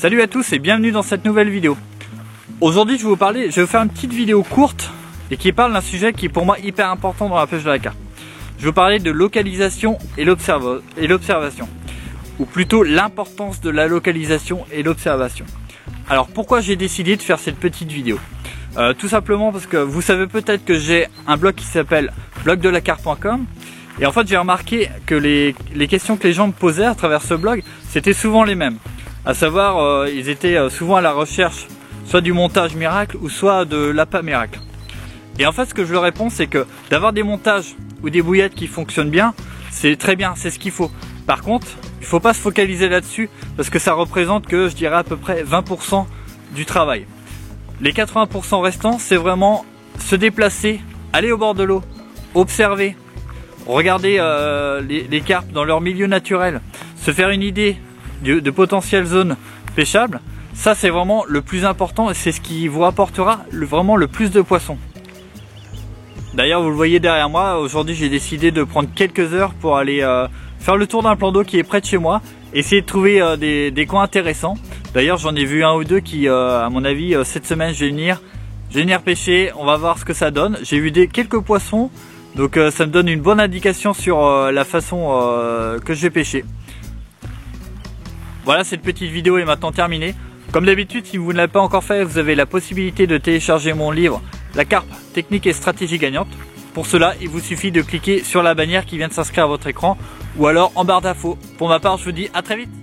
Salut à tous et bienvenue dans cette nouvelle vidéo. Aujourd'hui je vais vous faire une petite vidéo courte et qui parle d'un sujet qui est pour moi hyper important dans la pêche de la carpe. Je vais vous parler de localisation et l'observation, ou plutôt l'importance de la localisation et l'observation. Alors pourquoi j'ai décidé de faire cette petite vidéo? Tout simplement parce que vous savez peut-être que j'ai un blog qui s'appelle blogdelacarpe.com. Et en fait j'ai remarqué que les questions que les gens me posaient à travers ce blog, c'était souvent les mêmes. À savoir, ils étaient souvent à la recherche soit du montage miracle ou soit de l'appât miracle. Et en fait ce que je leur réponds, c'est que d'avoir des montages ou des bouillettes qui fonctionnent bien, c'est très bien, c'est ce qu'il faut. Par contre, il ne faut pas se focaliser là-dessus parce que ça représente que je dirais à peu près 20% du travail. Les 80% restants, c'est vraiment se déplacer, aller au bord de l'eau, observer, regarder les carpes dans leur milieu naturel, se faire une idée de potentielles zones pêchables. Ça c'est vraiment le plus important et c'est ce qui vous apportera vraiment le plus de poissons. D'ailleurs vous le voyez derrière moi, aujourd'hui j'ai décidé de prendre quelques heures pour aller faire le tour d'un plan d'eau qui est près de chez moi, essayer de trouver des coins intéressants. D'ailleurs j'en ai vu un ou deux qui à mon avis cette semaine je vais venir pêcher, on va voir ce que ça donne. J'ai vu quelques poissons, donc ça me donne une bonne indication sur la façon que je vais pêcher. Voilà, cette petite vidéo est maintenant terminée. Comme d'habitude, si vous ne l'avez pas encore fait, vous avez la possibilité de télécharger mon livre La carpe, technique et stratégie gagnante. Pour cela, il vous suffit de cliquer sur la bannière qui vient de s'inscrire à votre écran ou alors en barre d'infos. Pour ma part, je vous dis à très vite.